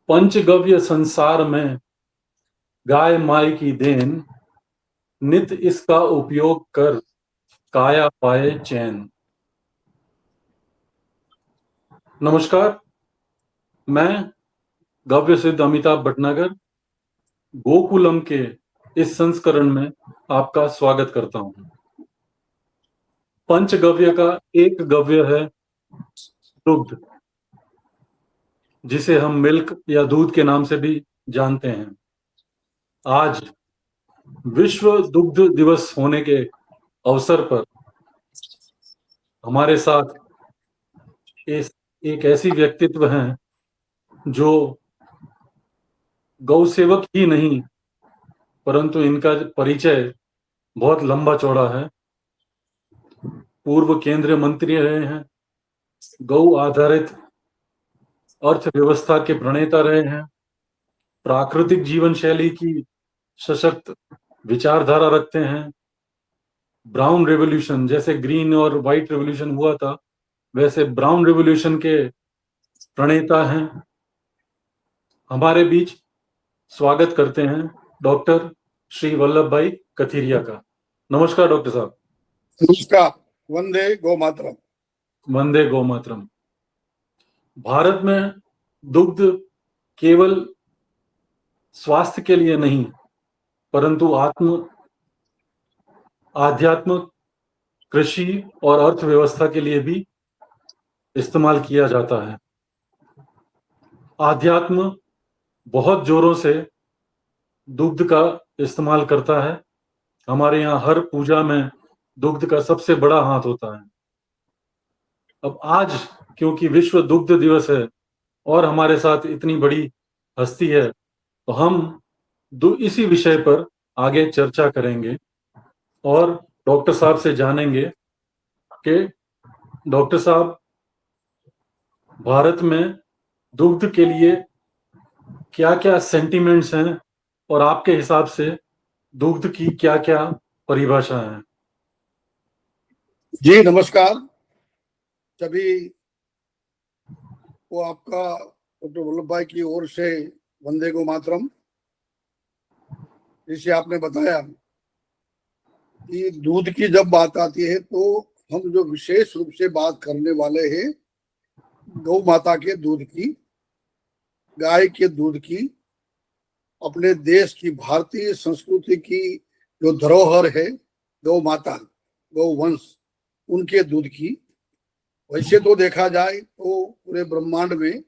पंचगव्य संसार में गाय माय की देन, नित इसका उपयोग कर काया पाए चैन। नमस्कार, मैं गव्य सिद्ध अमिताभ भटनागर गोकुलम के इस संस्करण में आपका स्वागत करता हूं। पंचगव्य का एक गव्य है दुग्ध, जिसे हम मिल्क या दूध के नाम से भी जानते हैं। आज विश्व दुग्ध दिवस होने के अवसर पर हमारे साथ एक ऐसी व्यक्तित्व हैं जो गौ सेवक ही नहीं, परंतु इनका परिचय बहुत लंबा चौड़ा है। पूर्व केंद्रीय मंत्री रहे हैं, गौ आधारित अर्थव्यवस्था के प्रणेता रहे हैं, प्राकृतिक जीवन शैली की सशक्त विचारधारा रखते हैं। ब्राउन रेवोल्यूशन, जैसे ग्रीन और व्हाइट रेवोल्यूशन हुआ था, वैसे ब्राउन रेवोल्यूशन के प्रणेता हैं। हमारे बीच स्वागत करते हैं डॉक्टर श्री वल्लभ भाई कथीरिया का। नमस्कार डॉक्टर साहब। नमस्कार। वंदे गौ मातरम। वंदे गौ मातरम। भारत में दुग्ध केवल स्वास्थ्य के लिए नहीं, परंतु आध्यात्म, कृषि और अर्थव्यवस्था के लिए भी इस्तेमाल किया जाता है। आध्यात्म बहुत जोरों से दुग्ध का इस्तेमाल करता है। हमारे यहाँ हर पूजा में दुग्ध का सबसे बड़ा हाथ होता है। अब आज क्योंकि विश्व दुग्ध दिवस है और हमारे साथ इतनी बड़ी हस्ती है, तो हम इसी विषय पर आगे चर्चा करेंगे और डॉक्टर साहब से जानेंगे कि डॉक्टर साहब, भारत में दुग्ध के लिए क्या क्या सेंटिमेंट्स हैं और आपके हिसाब से दुग्ध की क्या क्या परिभाषा है? जी नमस्कार सभी को। आपका डॉक्टर वल्लभ भाई की ओर से वंदे गौ मातरम। जैसे आपने बताया कि दूध की जब बात आती है तो हम जो विशेष रूप से बात करने वाले हैं गौ माता के दूध की, गाय के दूध की, अपने देश की भारतीय संस्कृति की जो धरोहर है गौ माता, गौ वंश, उनके दूध की। वैसे तो देखा जाए तो पूरे ब्रह्मांड में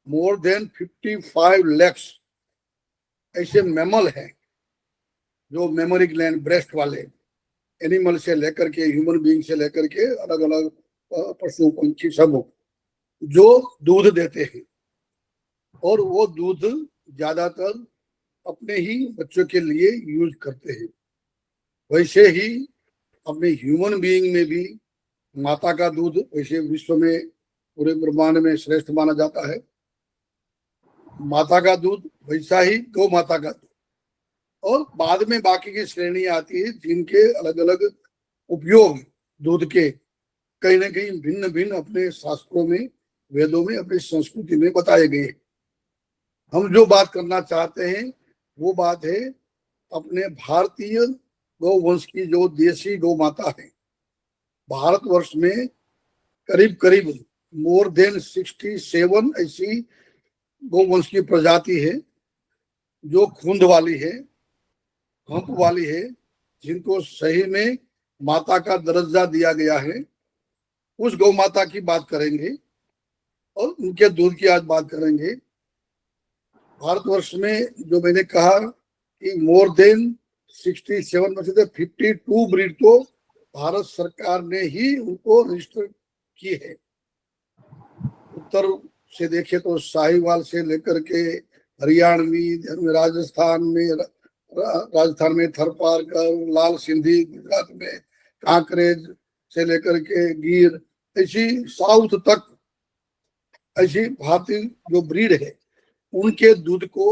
मोर देन 55 lakhs ऐसे मैमल हैं जो मेमोरी ग्लैंड, ब्रेस्ट वाले एनिमल से लेकर के ह्यूमन बीइंग से लेकर के अलग अलग पशु पंछी सब जो दूध देते हैं, और वो दूध ज्यादातर अपने ही बच्चों के लिए यूज करते हैं। वैसे ही अपने ह्यूमन बीइंग में भी माता का दूध वैसे विश्व में पूरे ब्रह्मांड में श्रेष्ठ माना जाता है। माता का दूध, वैसा ही गौ माता का दूध, और बाद में बाकी की श्रेणी आती है जिनके अलग अलग उपयोग दूध के कहीं ना कहीं भिन्न भिन्न अपने शास्त्रों में, वेदों में, अपनी संस्कृति में बताए गए। हम जो बात करना चाहते हैं वो बात है अपने भारतीय गौ वंश की जो देशी गौ माता है। भारतवर्ष में करीब करीब मोर देन 67 ऐसी गौवंश की प्रजाति है जो खूंद वाली है, हंप वाली है, जिनको सही में माता का दर्जा दिया गया है। उस गौ माता की बात करेंगे और उनके दूध की आज बात करेंगे। भारतवर्ष में जो मैंने कहा कि मोर देन 67 में से 52 ब्रीड तो भारत सरकार ने ही उनको रजिस्टर की है। उत्तर से देखे तो साहिवाल से लेकर के हरियाणवी, राजस्थान में थरपारकर, लाल सिंधी, गुजरात में कांकरेज से लेकर के गिर, ऐसी साउथ तक ऐसी भारतीय जो ब्रीड है उनके दूध को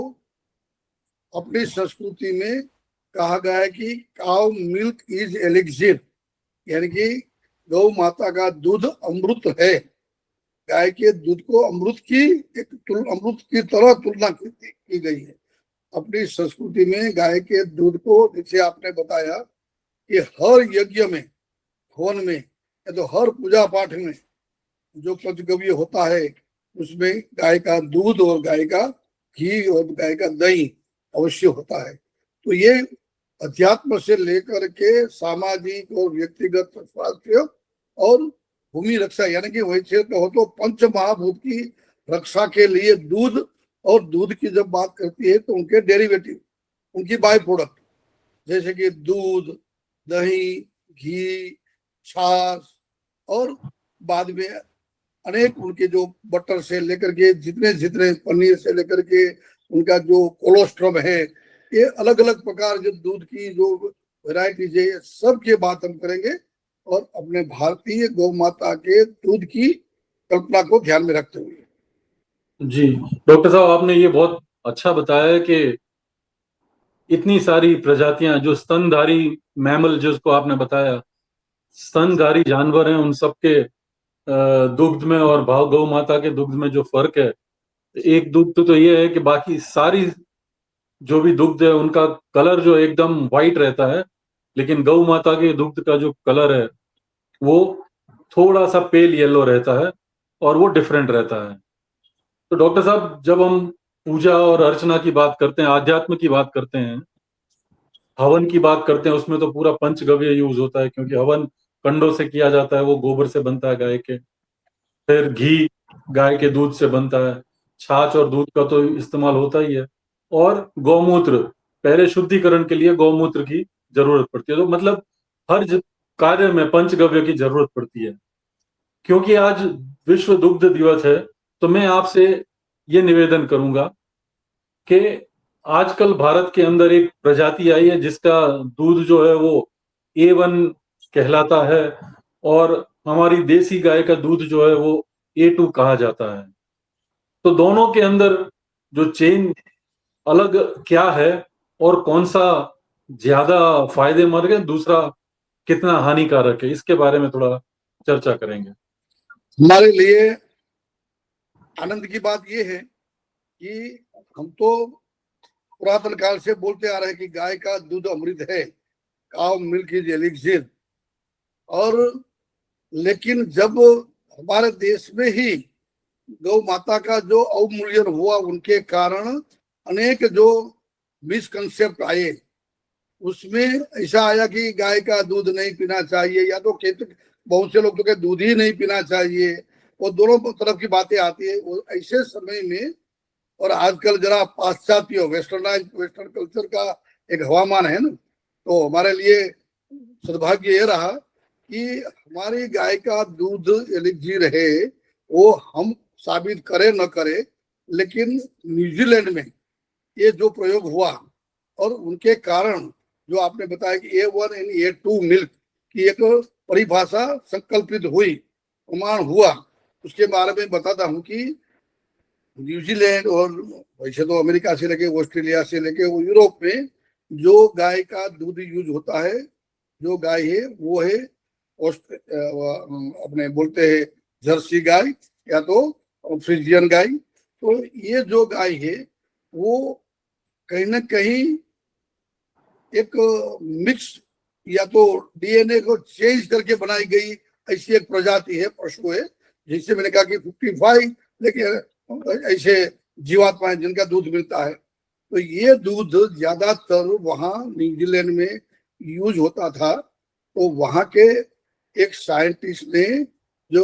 अपनी संस्कृति में कहा गया है कि काउ मिल्क इज एलिक्सिर, यानी कि गौ माता का दूध अमृत है। गाय के दूध को अमृत की तरह तुलना की गई है। अपनी संस्कृति में गाय के दूध को, जैसे आपने बताया कि हर यज्ञ में, हवन में या तो हर पूजा पाठ में जो पंचगव्य होता है उसमें गाय का दूध और गाय का घी और गाय का दही अवश्य होता है। तो ये अध्यात्म से लेकर के सामाजिक और व्यक्तिगत स्वास्थ्य और भूमि रक्षा, यानी कि वैसे कहो तो पंच महाभूत की रक्षा के लिए दूध, और दूध की जब बात करती है तो उनके डेरिवेटिव, उनकी बाय प्रोडक्ट, जैसे कि दूध, दही, घी, छाछ, और बाद में अनेक उनके जो बटर से लेकर के जितने जितने पनीर से लेकर के उनका जो कोलोस्ट्रम है, ये अलग अलग प्रकार जो दूध की जो वेराइटीज है, सब की बात हम करेंगे और अपने भारतीय गौ माता के दूध की कल्पना को ध्यान में रखते हुए। जी डॉक्टर साहब, आपने ये बहुत अच्छा बताया कि इतनी सारी प्रजातियां जो स्तनधारी मैमल, जिसको आपने बताया स्तनधारी जानवर हैं, उन सबके दुग्ध में और गौ माता के दुग्ध में जो फर्क है, एक दुग्ध तो ये है कि बाकी सारी जो भी दुग्ध है उनका कलर जो एकदम व्हाइट रहता है, लेकिन गौ माता के दुग्ध का जो कलर है वो थोड़ा सा पेल येलो रहता है और वो डिफरेंट रहता है। तो डॉक्टर साहब, जब हम पूजा और अर्चना की बात करते हैं, आध्यात्म की बात करते हैं, हवन की बात करते हैं, उसमें तो पूरा पंचगव्य यूज होता है, क्योंकि हवन कंडों से किया जाता है, वो गोबर से बनता है गाय के। फिर घी गाय के दूध से बनता है, छाछ और दूध का तो इस्तेमाल होता ही है, और गौमूत्र, पहले शुद्धिकरण के लिए गौमूत्र की जरूरत पड़ती है। तो मतलब हर कार्य में पंचगव्य की जरूरत पड़ती है। क्योंकि आज विश्व दुग्ध दिवस है, तो मैं आपसे ये निवेदन करूंगा कि आजकल भारत के अंदर एक प्रजाति आई है जिसका दूध जो है वो A1 कहलाता है, और हमारी देसी गाय का दूध जो है वो A2 कहा जाता है। तो दोनों के अंदर जो चेन अलग क्या है, और कौन सा ज्यादा फायदेमंद है, दूसरा कितना हानिकारक है, इसके बारे में थोड़ा चर्चा करेंगे। हमारे लिए आनंद की बात यह है कि हम तो पुरातन काल से बोलते आ रहे हैं कि गाय का दूध अमृत है, काउ मिल्क इज एलिक्सिर। और लेकिन जब हमारे देश में ही गौ माता का जो अवमूल्यन हुआ, उनके कारण अनेक जो मिसकंसेप्ट आए, उसमें ऐसा आया कि गाय का दूध नहीं पीना चाहिए, या तो कहते बहुत से लोग तो कहते दूध ही नहीं पीना चाहिए, और दोनों तरफ की बातें आती है। वो ऐसे समय में, और आजकल जरा पाश्चात्य वेस्टर्न कल्चर का एक हवामान है ना, तो हमारे लिए सद्भाग्य ये रहा कि हमारी गाय का दूध एलिक्सिर है, वो हम साबित करें न करें, लेकिन न्यूजीलैंड में ये जो प्रयोग हुआ और उनके कारण जो आपने बताया कि A1 एंड A2 मिल्क की एक परिभाषा संकल्पित हुई, प्रमाण हुआ, उसके बारे में बताता हूं कि न्यूजीलैंड और वैसे तो अमेरिका से लेके ऑस्ट्रेलिया से लेके यूरोप में जो गाय का दूध यूज होता है, जो गाय है वो है अपने बोलते हैं जर्सी गाय या तो फ्रिजियन गाय। तो ये जो गाय है वो कहीं ना कहीं एक मिक्स या तो DNA को चेंज करके बनाई गई ऐसी एक प्रजाति है, पशु है, जिससे मैंने कहा कि 55 लेकिन ऐसे जीवात्मा है जिनका दूध मिलता है। तो ये दूध ज्यादातर वहां न्यूजीलैंड में यूज होता था। तो वहां के एक साइंटिस्ट ने जो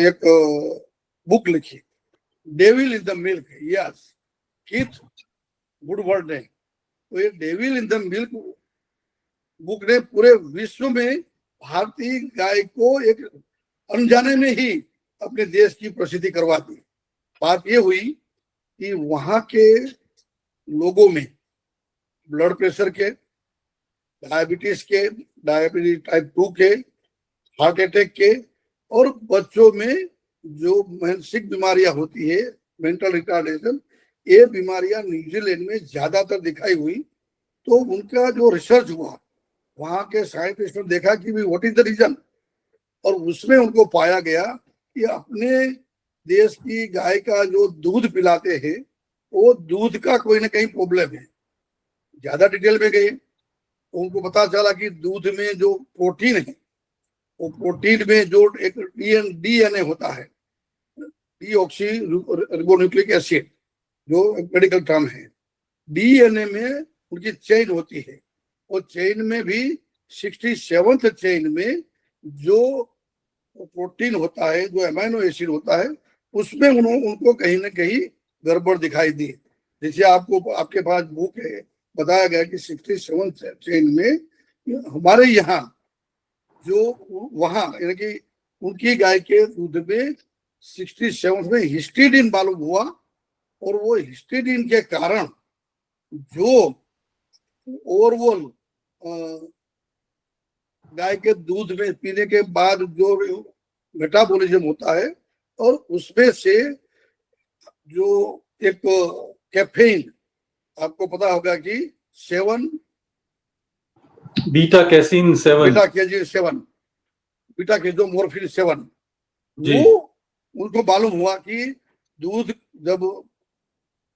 एक बुक लिखी, devil in the milk, yes, Keith Woodward ने। तो ये devil in the milk book ने पूरे विश्व में भारतीय गाय को एक अनजाने में ही अपने देश की प्रसिद्धि करवा दी। बात ये हुई कि वहां के लोगों में ब्लड प्रेशर के, डायबिटीज टाइप 2 के, हार्ट अटैक के, और बच्चों में जो मानसिक बीमारियां होती है, मेंटल रिटार्डेशन, ये बीमारियां न्यूजीलैंड में ज्यादातर दिखाई हुई। तो उनका जो रिसर्च हुआ, वहां के साइंटिस्ट ने देखा कि व्हाट इज द रीजन, और उसमें उनको पाया गया कि अपने देश की गाय का जो दूध पिलाते हैं वो दूध का कोई ना कहीं प्रॉब्लम है। ज्यादा डिटेल में गए तो उनको पता चला कि दूध में जो प्रोटीन है, वो प्रोटीन में जो एक डीएनए होता है, डीऑक्सी रिबोन्यूक्लिक एसिड, जो मेडिकल टर्म है, डीएनए में उनकी चेन होती है। और चेन में भी 67th चेन में जो प्रोटीन होता है, जो अमीनो एसिड होता है, उसमें उनको कहीं ना कहीं गड़बड़ दिखाई दी। जैसे आपको आपके पास बुक है, बताया गया कि 67th चेन में हमारे यहाँ जो वहां यानी कि उनकी गाय के दूध में 67 में हिस्टीडीन मालूम हुआ। और वो हिस्टीडीन के कारण जो ओवरऑल गाय के दूध में पीने के बाद जो मेटाबॉलिज्म होता है, और उसमें से जो एक कैफीन, आपको पता होगा कि 7 beta casein 7, beta KG 7, beta KJo morphine 7, जी, वो उनको मालूम हुआ कि दूध जब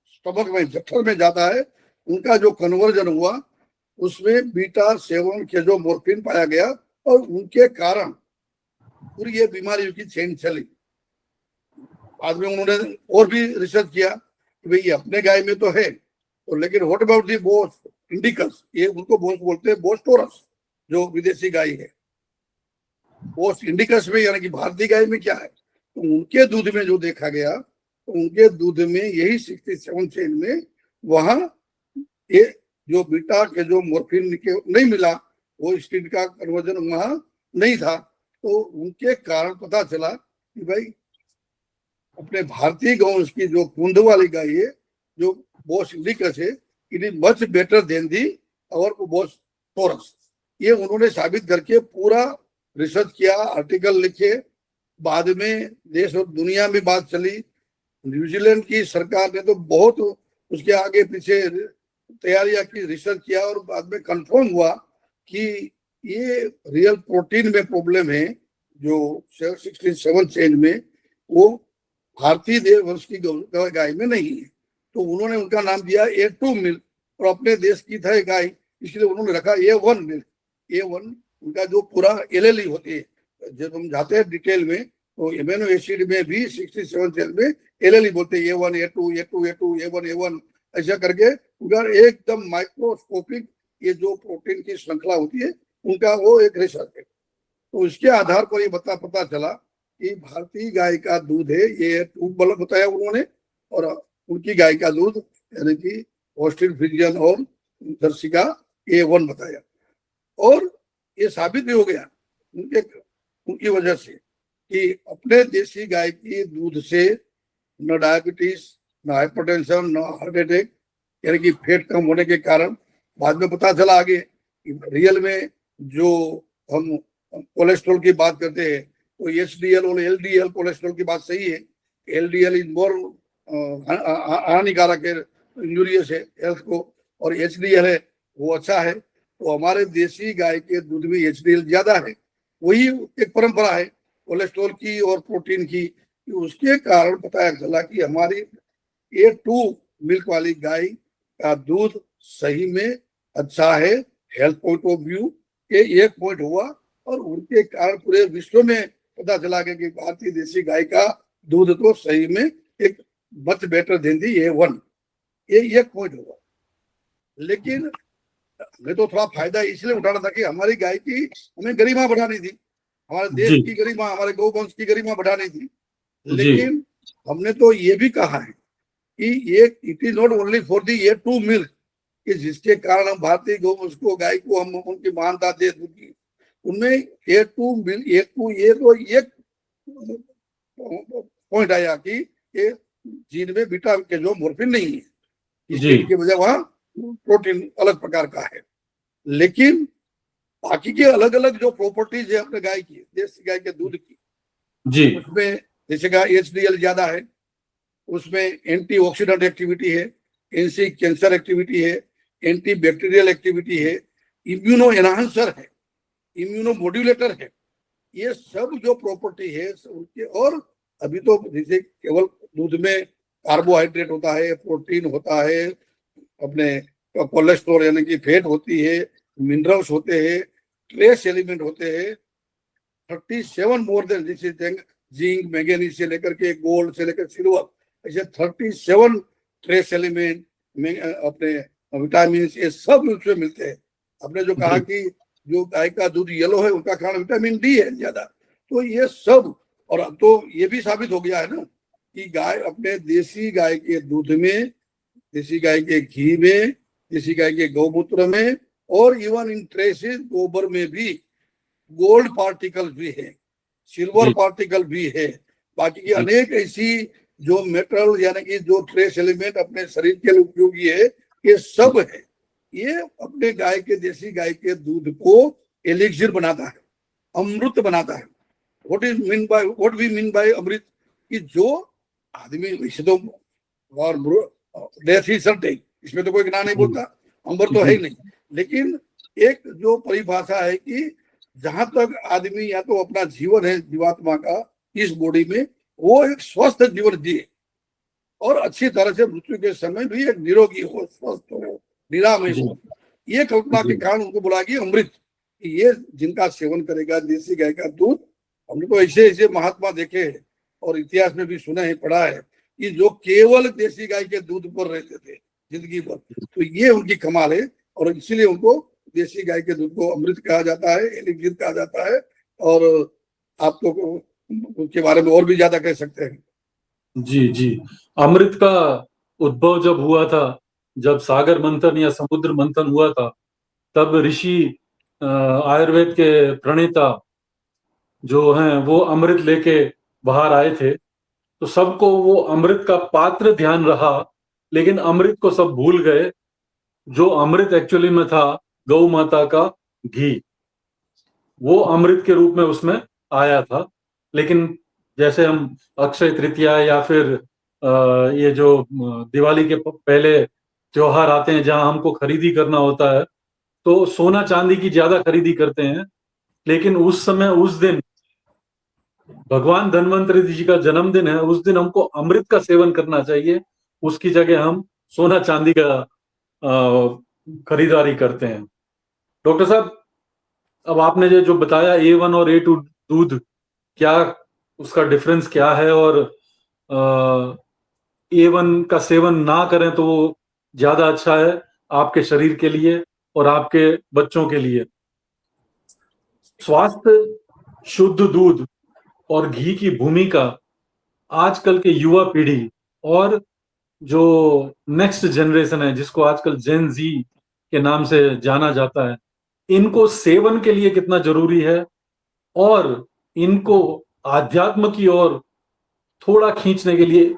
स्टमक में, जठर में जाता है, उनका जो कन्वर्जन हुआ उसमें बीटा 7 केजो मोरफिन पाया गया। और उनके कारण पूरी ये बीमारी की चेन चली। बाद में उन्होंने और भी रिसर्च किया कि भाई ये अपने गाय में तो है, तो लेकिन what about the Bose indicus, ये उनको बोस बोलते हैं, बोस टोरस, जो विदेशी गाय है। बोस इंडिकस में यानी कि भारतीय गाय में क्या है, तो उनके दूध में जो देखा गया, तो उनके दूध में यही 67 चेन में वहां ये जो बीटा के जो मोरफिन के नहीं मिला, वो स्टीड का कन्वर्जन वहां नहीं था। तो उनके कारण पता चला कि भाई अपने भारतीय गौवंश की जो कुंद वाली गाय है, जो बोस इंडिकस है, it is much better than the और बोस टोरस। ये उन्होंने साबित करके पूरा रिसर्च किया, आर्टिकल लिखे। बाद में देश और दुनिया में बात चली। न्यूजीलैंड की सरकार ने तो बहुत उसके आगे पीछे तैयारियां की, रिसर्च किया, और बाद में कंफर्म हुआ कि ये रियल प्रोटीन में प्रॉब्लम है जो 67 चेन में, वो भारतीय देश वंश की गाय में नहीं है। तो उन्होंने उनका नाम दिया A2 मिल्क, और अपने देश की था गाय, इसलिए उन्होंने रखा A1 मिल्क। A1 उनका जो पूरा LLE होती है, जब हम जाते हैं डिटेल में, तो एमिनो एसिड में भी 67 चेन में LLE बोलते हैं, A1 A2 A2 A2 A1 A1, ऐसा करके उनका एकदम माइक्रोस्कोपिक ये जो प्रोटीन की श्रृंखला होती है, उनका वो एक रिसर्च है। तो उसके आधार पर ये पता चला कि भारतीय गाय का दूध है ये टूब बल्ब बताया उन्होंने, और उनकी गाय का दूध यानी कि होस्टिन फ्रिजियन और जर्सी का A1 बताया। और ये साबित भी हो गया उनकी वजह से कि अपने देसी गाय की दूध से न डायबिटीज, न हाइपरटेंशन, न हार्ट अटैक, यानी कि फैट कम होने के कारण। बाद में पता चला आगे कि रियल में जो हम कोलेस्ट्रॉल की बात करते हैं, तो HDL और LDL कोलेस्ट्रॉल की बात सही है। LDL इज मोर हानिकारक है, इंजूरियस है हेल्थ को, और HDL है वो अच्छा है। तो हमारे देसी गाय के दूध में HDL ज्यादा है। वही एक परंपरा है कोलेस्ट्रॉल की और प्रोटीन की, कि उसके कारण पता चला कि हमारी A2 मिल्क वाली गाय का दूध सही में अच्छा है हेल्थ पॉइंट ऑफ व्यू। ये एक पॉइंट हुआ, और उनके कारण पूरे विश्व में पता चला गया कि भारतीय देसी गाय का दूध तो सही में एक मच बेटर देन दी A1। ये एक पॉइंट हुआ। लेकिन हमें तो थोड़ा फायदा इसलिए उठाना था कि हमारी गाय की हमें गरिमा बढ़ानी थी, हमारे देश जी, की गरिमा, हमारे गौवंश की गरिमा बढ़ानी थी। जी, लेकिन हमने तो ये भी कहा है कि ये it is not only for the A2 milk, कि जिसके कारण हम भारतीय गौवंश को, गाय को हम उनकी महानता दे दूंगी, उनमें A2 मिल्क, A2 ये तो एक पॉइंट आया कि ये जीन में बीटा के जो मोरफिन नहीं है, जी, इसके बजाय वहां प्रोटीन अलग प्रकार का है। लेकिन बाकी के अलग अलग जो प्रॉपर्टीज है अपने गाय की, देसी गाय के दूध की, जी, उसमें जैसे HDL ज्यादा है, उसमें एंटीऑक्सीडेंट एक्टिविटी है, एंटी कैंसर एक्टिविटी है, एंटी बैक्टीरियल एक्टिविटी है, इम्यूनो एनहांसर है, इम्यूनो मॉड्यूलेटर है। ये सब जो प्रॉपर्टी है उनके, और अभी तो जैसे केवल दूध में कार्बोहाइड्रेट होता है, प्रोटीन होता है, अपने कोलेस्ट्रॉल यानी कि फैट होती है, मिनरल्स होते हैं, ट्रेस एलिमेंट होते हैं 37 मोर देन, जैसे जिंक मैंगनीज से लेकर के गोल्ड से लेकर सिल्वर, ऐसे 37 ट्रेस एलिमेंट अपने विटामिन ये सब उसमें मिलते हैं। आपने जो कहा कि जो गाय का दूध येलो है उनका कारण विटामिन डी है ज्यादा, तो ये सब, और अब तो ये भी साबित हो गया है ना कि गाय अपने देसी गाय के दूध में, देसी गाय के घी में, देसी गाय के गौमूत्र में, और इवन इन ट्रेसेस गोबर में भी गोल्ड पार्टिकल भी है, सिल्वर पार्टिकल भी है, बाकी की अनेक ऐसी जो मेटल यानी कि जो ट्रेस एलिमेंट अपने शरीर के लिए उपयोगी है, ये सब है। ये अपने गाय के, देसी गाय के दूध को एलिक्सिर बनाता है, अमृत बनाता है। व्हाट वी मीन बाय अमृत, कि जो आदमी वैसे तो डेथ ही सर्टेन, इसमें तो कोई गिना नहीं बोलता, अमृत तो है ही नहीं, लेकिन एक जो परिभाषा है कि जहां तक आदमी या तो अपना जीवन है जीवात्मा का इस बॉडी में, वो एक स्वस्थ जीवन जिए और अच्छी तरह से मृत्यु के समय भी एक निरोगी हो, स्वस्थ हो, निरामय हो। ये कल्पना के कारण उनको बोला कि अमृत, ये जिनका सेवन करेगा देसी गाय का दूध, हमने तो ऐसे ऐसे महात्मा देखे हैं और इतिहास में भी सुना है, पढ़ा है कि जो केवल देसी गाय के दूध पर रहते थे जिंदगी भर, तो ये उनकी कमाल है, और इसीलिए उनको देसी गाय के दूध को अमृत कहा जाता है, एलिक्सिर कहा जाता है। और आप तो उसके बारे में और भी ज्यादा कह सकते हैं। जी जी, अमृत का उद्भव जब हुआ था, जब सागर मंथन या समुद्र मंथन हुआ था, तब ऋषि आयुर्वेद के प्रणेता जो हैं वो अमृत लेके बाहर आए थे, तो सबको वो अमृत का पात्र ध्यान रहा, लेकिन अमृत को सब भूल गए। जो अमृत एक्चुअली में था गौ माता का घी, वो अमृत के रूप में उसमें आया था। लेकिन जैसे हम अक्षय तृतीया या फिर ये जो दिवाली के पहले त्योहार आते हैं जहां हमको खरीदी करना होता है, तो सोना चांदी की ज्यादा खरीदी करते हैं, लेकिन उस समय, उस दिन भगवान धन्वंतरि जी का जन्मदिन है, उस दिन हमको अमृत का सेवन करना चाहिए, उसकी जगह हम सोना चांदी का खरीदारी करते हैं। डॉक्टर साहब, अब आपने जो बताया A1 और A2 दूध, क्या उसका डिफरेंस क्या है, और A1 का सेवन ना करें तो वो ज्यादा अच्छा है आपके शरीर के लिए और आपके बच्चों के लिए। स्वास्थ्य, शुद्ध दूध और घी की भूमिका आजकल के युवा पीढ़ी और जो नेक्स्ट जनरेशन है, जिसको आजकल जेन जी के नाम से जाना जाता है, इनको सेवन के लिए कितना जरूरी है, और इनको आध्यात्म की ओर थोड़ा खींचने के लिए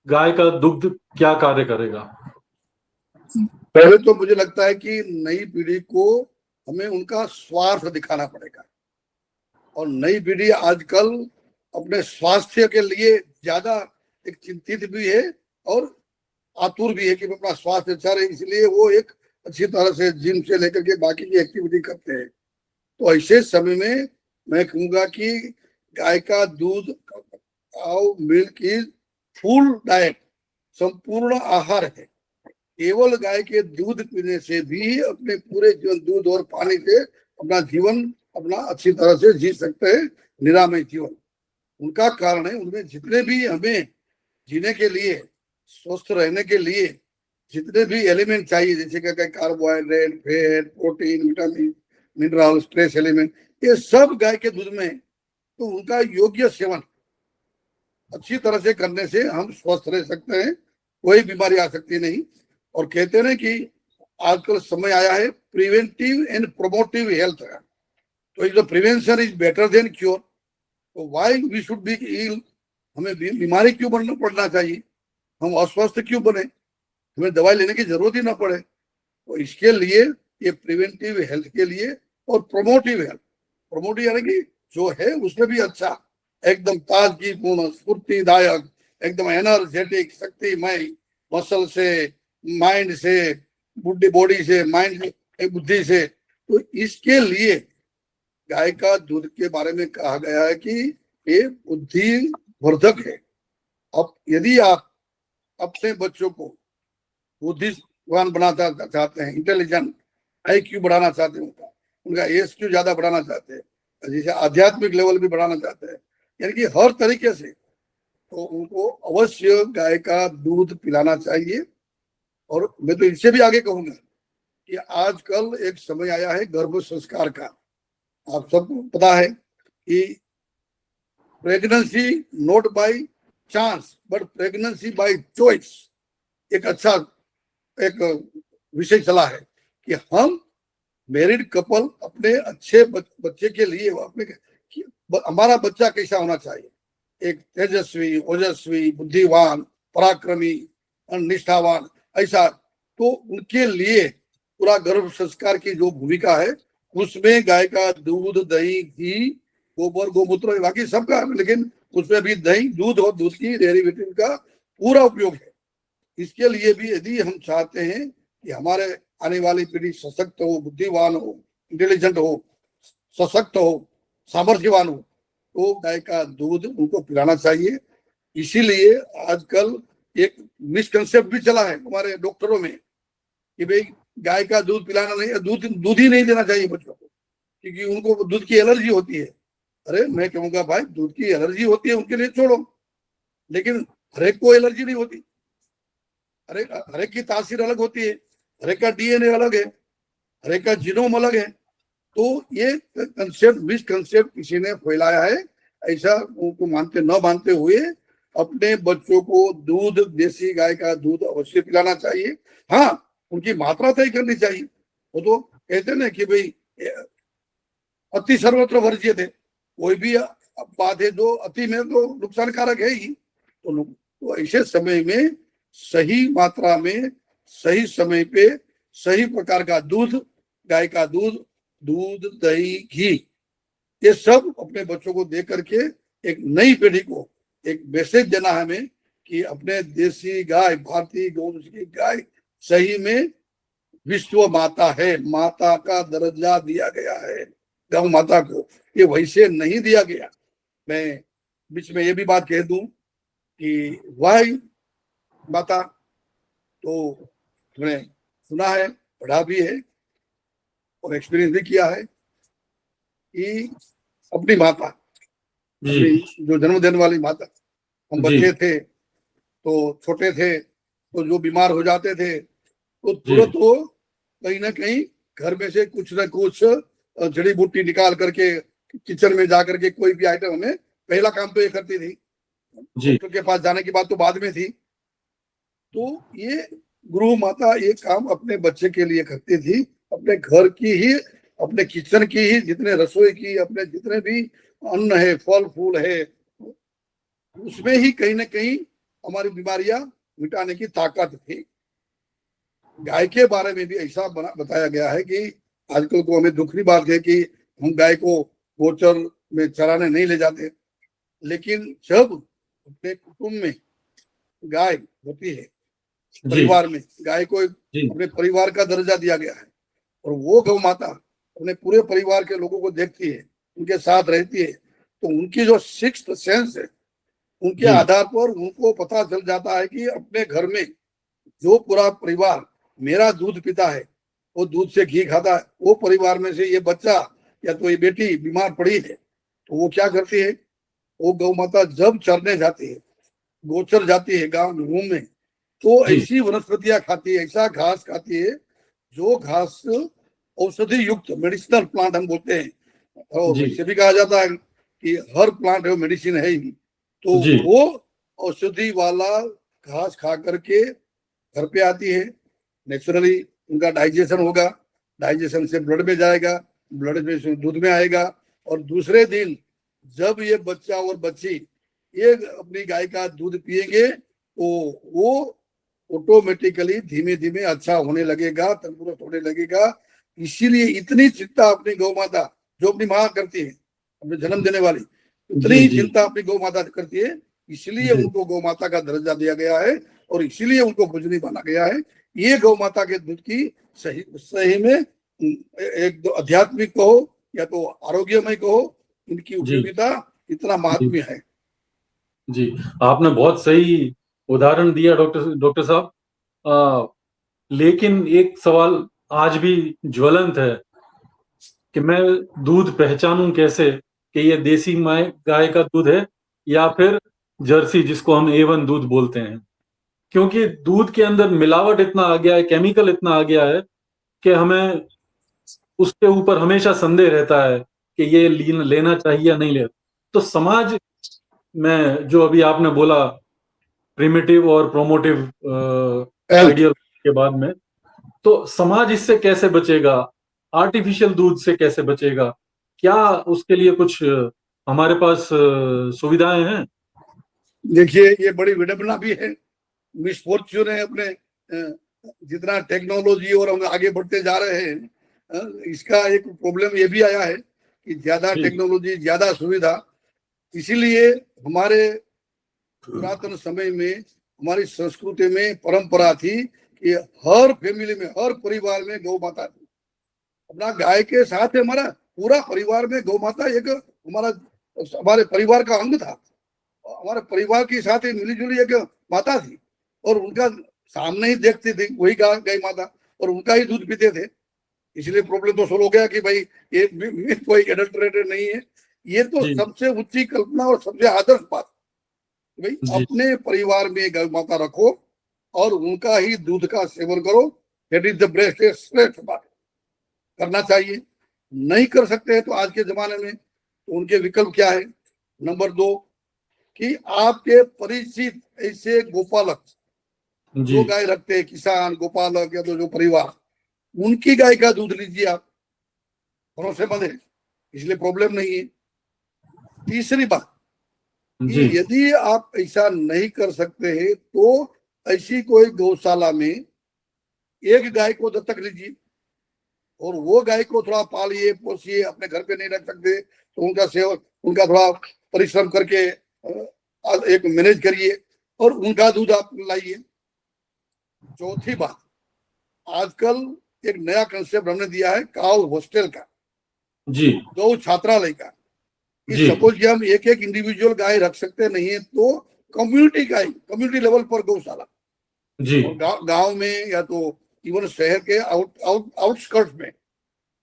गाय का दुग्ध क्या कार्य करेगा? पहले तो मुझे लगता है कि नई पीढ़ी को हमें उनका स्वार्थ दिखाना पड़ेगा, और नई पीढ़ी आजकल अपने स्वास्थ्य के लिए ज्यादा एक चिंतित भी है और आतुर भी है कि अपना स्वास्थ्य अच्छा रहे, इसलिए वो एक अच्छी तरह से जिम से लेकर के बाकी की एक्टिविटी करते हैं। तो ऐसे समय में मैं कहूंगा कि गाय का दूध, cow milk is full diet, संपूर्ण आहार है। केवल गाय के दूध पीने से भी अपने पूरे जीवन, दूध और पानी से अपना जीवन अपना अच्छी तरह से जी सकते हैं, निरामय जीवन। उनका कारण है उनमें जितने भी हमें जीने के लिए, स्वस्थ रहने के लिए जितने भी एलिमेंट चाहिए, जैसे कि carbohydrate, fat, protein, vitamin, mineral, trace element, ये सब गाय के दूध में। तो उनका योग्य सेवन अच्छी तरह से करने से हम स्वस्थ रह सकते हैं, कोई बीमारी आ सकती नहीं। और कहते हैं कि आजकल समय आया है प्रिवेंटिव एंड प्रोमोटिव हेल्थ का, तो जो prevention is better than cure, तो why we should be ill, हमें बीमारी क्यों पड़ना चाहिए, हम अस्वस्थ क्यों बने, हमें दवाई लेने की जरूरत ही ना पड़े। तो इसके लिए ये प्रिवेंटिव हेल्थ के लिए, और प्रोमोटिव हेल्थ, प्रोमोटिव यानी कि जो है उसमें भी अच्छा, एकदम ताजगी पूर्ण, स्फूर्तिदायक, एकदम एनर्जेटिक, शक्तिमय, मसल से, माइंड से, बॉडी से, माइंड से, बुद्धि से। तो इसके लिए गाय का दूध के बारे में कहा गया है कि ये बुद्धिवर्धक है। अब यदि आप अपने बच्चों को बुद्धिमान बनाना चाहते हैं, इंटेलिजेंट IQ बढ़ाना चाहते हैं, उनका ESQ ज्यादा बढ़ाना चाहते हैं, जैसे आध्यात्मिक लेवल भी बढ़ाना चाहते हैं, यानी कि हर तरीके से, तो उनको अवश्य गाय का दूध पिलाना चाहिए। और मैं तो इससे भी आगे कहूंगा कि आजकल एक समय आया है गर्भ संस्कार का। आप सबको पता है कि pregnancy not by chance but pregnancy by choice एक अच्छा एक विषय चला है कि हम मैरिड कपल अपने अच्छे बच्चे के लिए अपने हमारा बच्चा कैसा होना चाहिए, एक तेजस्वी, ओजस्वी, बुद्धिवान, पराक्रमी, निष्ठावान, ऐसा। तो उनके लिए पूरा गर्भ संस्कार की जो भूमिका है उसमें गाय का दूध, दही, घी, गोबर, गोमूत्र, बाकी सबका, लेकिन उसमें भी दही, दूध और दूध की डेरिवेटिव का पूरा उपयोग है। इसके लिए भी यदि हम चाहते हैं कि हमारे आने वाली पीढ़ी सशक्त हो, बुद्धिवान हो, इंटेलिजेंट हो, सशक्त हो, सामर्थ्यवान हो, तो गाय का दूध उनको पिलाना चाहिए। इसीलिए आजकल एक मिसकंसेप्ट भी चला है हमारे डॉक्टरों में कि भाई गाय का दूध पिलाना नहीं, दूध ही नहीं देना चाहिए बच्चों को, क्योंकि उनको दूध की एलर्जी होती है। अरे मैं कहूंगा भाई, दूध की एलर्जी होती है उनके लिए छोड़ो, लेकिन हरेक को एलर्जी नहीं होती, हरेक की तासीर अलग होती है, हरेक का DNA अलग है, हरेक का जीनोम अलग है। तो ये कंसेप्ट, मिसकंसेप्ट किसी ने फैलाया है। ऐसा उनको न मानते हुए अपने बच्चों को दूध, देसी गाय का दूध अवश्य पिलाना चाहिए। हाँ, उनकी मात्रा तय करनी चाहिए। वो तो कहते ना कि भाई अति सर्वत्र वर्ज्य थे, कोई भी बात है जो अति में तो नुकसानकारक है ही। तो ऐसे समय में सही मात्रा में, सही समय पे, सही प्रकार का दूध, गाय का दूध, दही, घी, ये सब अपने बच्चों को दे करके एक नई पीढ़ी को एक मैसेज देना है हमें कि अपने देसी गाय, भारतीय गौवंश की गाय सही में विश्व माता है, माता का दर्जा दिया गया है गौ माता को, ये वैसे नहीं दिया गया। मैं बीच में ये भी बात कह दूं कि वाई माता तो तुमने सुना है, पढ़ा भी है और एक्सपीरियंस भी किया है कि अपनी माता, अपनी जो जन्म देने वाली माता, हम बच्चे थे तो छोटे थे तो जो बीमार हो जाते थे तो तुरंत वो कहीं ना कहीं घर में से कुछ ना कुछ जड़ी बूटी निकाल करके किचन में जाकर के कोई भी आइटम, हमें पहला काम तो ये करती थी, डॉक्टर के पास जाने की बात तो बाद में थी। तो ये गृह माता ये काम अपने बच्चे के लिए करती थी, अपने घर की ही, अपने किचन की ही, जितने रसोई की, अपने जितने भी अन्न है, फल फूल है, उसमें ही कहीं ना कहीं हमारी बीमारियां मिटाने की ताकत थी। गाय के बारे में भी ऐसा बताया गया है कि आजकल को हमें दुख की बात है कि हम गाय को गोचर में चराने नहीं ले जाते, लेकिन जब अपने कुटुंब में गाय होती है, परिवार में गाय को अपने परिवार का दर्जा दिया गया है, और वो गौ माता अपने पूरे परिवार के लोगों को देखती है, उनके साथ रहती है, तो उनकी जो सिक्स्थ सेंस है, उनके आधार पर उनको पता चल जाता है कि अपने घर में जो पूरा परिवार मेरा दूध पीता है, वो दूध से घी खाता है, वो परिवार में से ये बच्चा या तो ये बेटी बीमार पड़ी है, तो वो क्या करती है, वो गौ माता जब चरने जाती है, गोचर जाती है गांव में, तो ऐसी वनस्पतियां खाती है, ऐसा घास खाती है जो घास औषधि युक्त, मेडिसिनल प्लांट हम बोलते हैं, और वैसे भी कहा जाता है कि हर प्लांट है मेडिसिन है ही। तो वो औषधि वाला घास खा करके घर पे आती है, नेचुरली उनका डाइजेशन होगा, डाइजेशन से ब्लड में जाएगा, ब्लड में से दूध में आएगा, और दूसरे दिन जब ये बच्चा और बच्ची ये अपनी गाय का दूध पिएंगे तो वो ऑटोमेटिकली धीमे धीमे अच्छा होने लगेगा, तंदुरुस्त होने लगेगा। इसीलिए इतनी चिंता अपनी गौ माता, जो अपनी माँ करती है, अपने जन्म देने वाली, इतनी चिंता अपनी गौ माता करती है, इसलिए उनको गौ माता का दर्जा दिया गया है और इसीलिए उनको पूजनीय माना गया है। ये गौ माता के दूध की सही में एक आध्यात्मिक कहो या तो आरोग्यमय कहो, इनकी जी उपयोगिता इतना जी महात्म्य है। जी, आपने बहुत सही उदाहरण दिया डॉक्टर डॉक्टर साहब। लेकिन एक सवाल आज भी ज्वलंत है कि मैं दूध पहचानूं कैसे कि ये देसी गाय का दूध है या फिर जर्सी जिसको हम A1 दूध बोलते हैं। क्योंकि दूध के अंदर मिलावट इतना आ गया है, केमिकल इतना आ गया है कि हमें उसके ऊपर हमेशा संदेह रहता है कि ये लेना चाहिए या नहीं लेना। तो समाज में जो अभी आपने बोला प्रिमिटिव और प्रोमोटिव हेल्थ, आइडियल के बाद में, तो समाज इससे कैसे बचेगा? आर्टिफिशियल दूध से कैसे बचेगा? क्या उसके लिए कुछ हमारे पास सुविधाएं हैं? देखिए ये बड़ी विडंबना भी है, मिसफॉर्च्यून है अपने। जितना टेक्नोलॉजी और हम आगे बढ़ते जा रहे हैं, इसका एक प्रॉब्लम ये भी आया है कि ज्यादा जी टेक्नोलॉजी, ज्यादा सुविधा, इसीलिए हमारे पुरातन समय में, हमारी संस्कृति में परंपरा थी कि हर फैमिली में, हर परिवार में गौ माता थी। अपना गाय के साथ हमारा पूरा परिवार में गौ माता एक हमारा, हमारे परिवार का अंग था। हमारे परिवार के साथ ही मिली जुली एक माता थी, और उनका सामने ही देखते थे वही गाय माता, और उनका ही दूध पीते थे। इसलिए प्रॉब्लम तो सोल्व हो गया कि भाई ये कोई एडल्टरेटेड नहीं है। ये तो जी सबसे ऊंची कल्पना और सबसे आदर्श बात, भाई जी अपने परिवार में गौ माता रखो और उनका ही दूध का सेवन करो। दैट इज द बेस्ट, श्रेष्ठ बात करना चाहिए। नहीं कर सकते हैं तो आज के जमाने में तो उनके विकल्प क्या है? नंबर 2, कि आपके परिचित ऐसे गोपालक जी जो गाय रखते हैं, किसान गोपालक या तो जो परिवार, उनकी गाय का दूध लीजिए आप, भरोसेमंद है, इसलिए प्रॉब्लम नहीं है। तीसरी बात जी कि यदि आप ऐसा नहीं कर सकते हैं तो ऐसी कोई गौशाला में एक गाय को दत्तक लीजिए, और वो गाय को थोड़ा पालिए पोसिए। अपने घर पे नहीं रख सकते तो उनका सेवा, उनका थोड़ा परिश्रम करके एक मैनेज करिए और उनका दूध आप लाइए। चौथी बात, आजकल एक नया कंसेप्ट हमने दिया है काउ हॉस्टल का, जी गौ छात्रालय का। कि जी सपोज कि हम एक एक इंडिविजुअल गाय रख सकते नहीं है तो कम्युनिटी गाय, कम्युनिटी लेवल पर गौशाला, जी और गांव में या तो इवन शहर के आउटस्कर्ट्स में,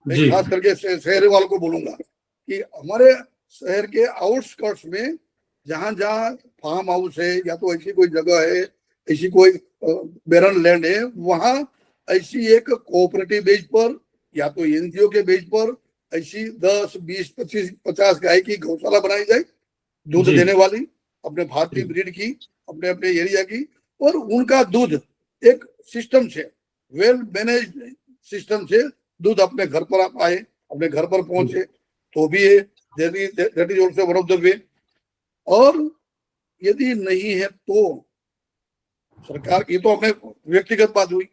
मैं जी खास करके शहर वालों को बोलूंगा कि हमारे शहर के आउटस्कर्ट्स में जहां जहां फार्म हाउस है या तो ऐसी कोई जगह है, ऐसी कोई बेरन लैंड है, वहां ऐसी एक कोऑपरेटिव बेस पर या तो एनजीओ के बेस पर ऐसी 10, 20, 25, 50 गाय की गौशाला बनाई जाए, दूध जी देने वाली, अपने भारतीय जी ब्रीड की, अपने अपने एरिया की, और उनका दूध एक सिस्टम से, वेल मैनेज सिस्टम से दूध अपने घर पर आप आए, अपने घर पर पहुंचे, तो भी that is also one of the way. और यदि नहीं है तो सरकार, ये तो अपने व्यक्तिगत बात हुई,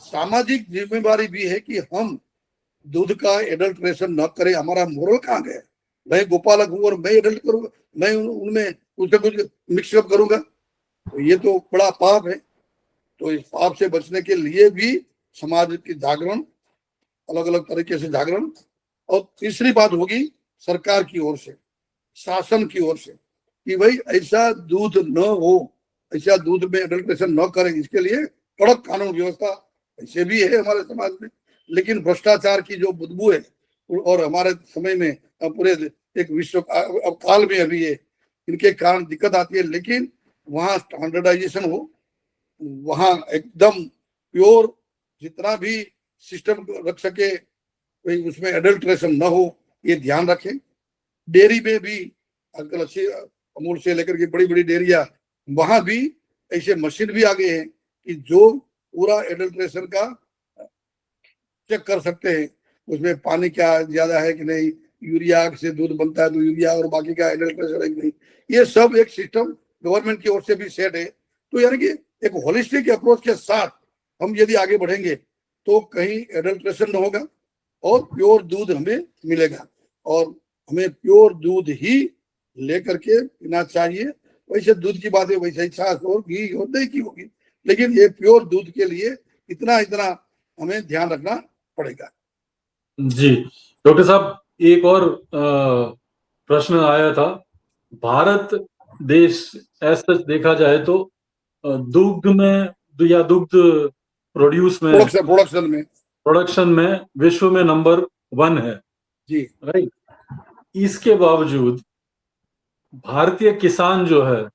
सामाजिक जिम्मेवारी भी है कि हम दूध का एडल्ट्रेशन न करें। हमारा मोरल कहाँ गया? मैं गोपालक हूं और मैं एडल्ट करूंगा, मैं उनमें उससे कुछ मिक्सअप करूंगा, तो ये तो बड़ा पाप है। तो इस पाप से बचने के लिए भी समाज की जागरण, अलग अलग तरीके से जागरण। और तीसरी बात होगी सरकार की ओर से, शासन की ओर से, कि भाई ऐसा दूध न हो, ऐसा दूध में एडल्ट्रेशन न करें, इसके लिए कड़क कानून व्यवस्था ऐसे भी है हमारे समाज में। लेकिन भ्रष्टाचार की जो बदबू है, और हमारे समय में पूरे एक विश्व अब काल में अभी ये इनके कारण दिक्कत आती है। लेकिन वहाँ स्टैंडर्डाइजेशन हो, वहाँ एकदम प्योर जितना भी सिस्टम रख सके, भाई उसमें एडल्ट्रेशन न हो, ये ध्यान रखें। डेयरी में भी आजकल अच्छी, अमूल से लेकर के बड़ी बड़ी डेयरिया, वहां भी ऐसे मशीन भी आ गए हैं कि जो पूरा एडल्ट्रेशन का चेक कर सकते हैं, उसमें पानी क्या ज्यादा है कि नहीं, यूरिया से दूध बनता है तो यूरिया और बाकी का एडल्ट्रेशन है कि नहीं, ये सब एक सिस्टम गवर्नमेंट की ओर से भी सेट है। तो यानी कि एक होलिस्टिक अप्रोच के साथ हम यदि आगे बढ़ेंगे तो कहीं एडल्ट्रेशन न होगा और प्योर दूध हमें मिलेगा, और हमें प्योर दूध ही लेकर के पीना चाहिए। वैसे दूध की बात है, वैसे ही छाछ और घी और दही की होगी, लेकिन ये प्योर दूध के लिए इतना इतना हमें ध्यान रखना पड़ेगा। जी डॉक्टर साहब, एक और प्रश्न आया था। भारत देश ऐसा देखा जाए तो दुग्ध में या दुग्ध प्रोड्यूस में, प्रोडक्शन में विश्व में नंबर 1 है, जी। राइट। इसके बावजूद भारतीय किसान जो है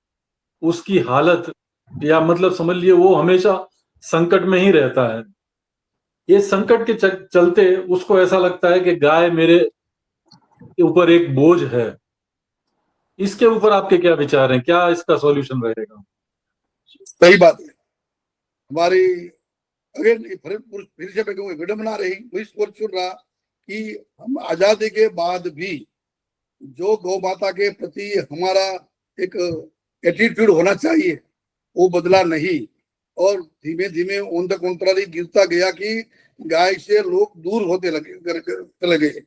उसकी हालत, या मतलब समझ लिए वो हमेशा संकट में ही रहता है। ये संकट के चलते उसको ऐसा लगता है कि गाय मेरे ऊपर एक बोझ है। इसके ऊपर आपके क्या विचार हैं? क्या इसका सॉल्यूशन रहेगा? सही बात है। हमारी अगर फिर से मैं कहूँगा विडम्बना रही वही सोच चुन रहा कि हम आजादी के बाद भी जो गौ माता के प्रति हमारा एक एटीट्यूड होना चाहिए वो बदला नहीं, और धीमे धीमे ऑन द कॉन्ट्रारी गिरता गया कि गाय से लोग दूर होते चले गए।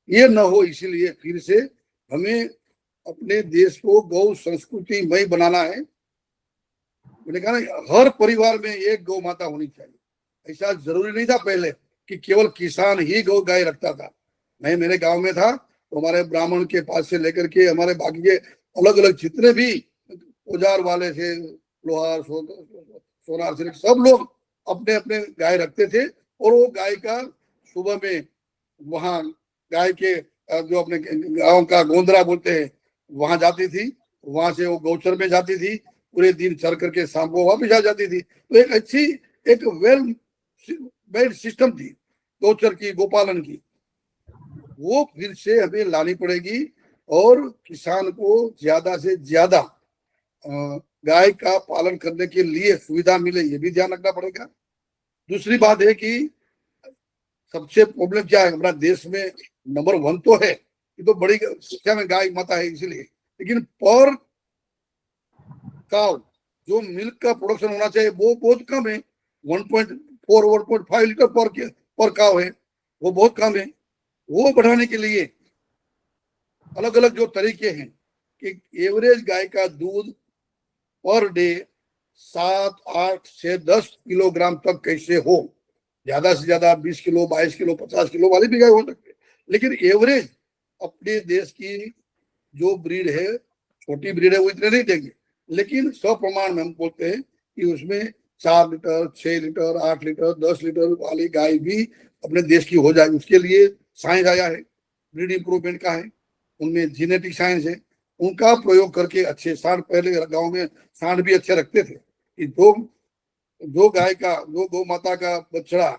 ये न हो इसीलिए फिर से हमें अपने देश को गौ संस्कृति में बनाना है। मैंने कहा ना, हर परिवार में एक गौ माता होनी चाहिए। ऐसा जरूरी नहीं था पहले कि केवल किसान ही गौ गाय रखता था। मैं मेरे गांव में था तो हमारे ब्राह्मण के पास से लेकर के हमारे बाकी के अलग अलग जितने भी औजार वाले थे, लोहार, सोनार से सब लोग अपने अपने गाय रखते थे। और वो गाय का सुबह में वहां गाय के जो अपने गांव का गोंदरा बोलते हैं वहां जाती थी, वहां से वो गौचर में जाती थी, पूरे दिन चर करके शाम को वापस आ जाती थी। तो एक अच्छी एक वेल बेड सिस्टम थी गौचर की, गोपालन की, वो फिर से हमें लानी पड़ेगी। और किसान को ज्यादा से ज्यादा गाय का पालन करने के लिए सुविधा मिले, ये भी ध्यान रखना पड़ेगा। दूसरी बात है कि सबसे प्रॉब्लम क्या है, हमारा देश में नंबर 1 तो है, ये तो बड़ी संख्या में गाय माता है इसलिए, लेकिन पर काउ जो मिल्क का प्रोडक्शन होना चाहिए वो बहुत कम है। 1.4 1.5 लीटर पर काउ है, वो बहुत कम है। वो बढ़ाने के लिए अलग अलग जो तरीके हैं कि एवरेज गाय का दूध पर डे 7 8 से 10 किलोग्राम तक कैसे हो, ज्यादा से ज्यादा 20 किलो 22 किलो 50 किलो वाली भी गाय हो सकती है, लेकिन एवरेज अपने देश की जो ब्रीड है, छोटी ब्रीड है, वो इतने नहीं देंगे, लेकिन 100 प्रमाण में हम बोलते हैं कि उसमें 4 लीटर 6 लीटर 8 लीटर 10 लीटर वाली गाय भी अपने देश की हो जाए। उसके लिए साइंस आया है, ब्रीड इंप्रूवमेंट का है, उनमें जीनेटिक साइंस है, उनका प्रयोग करके अच्छे सांड, पहले गांव में सांड भी अच्छे रखते थे कि जो गाय का, जो गौ माता का बछड़ा,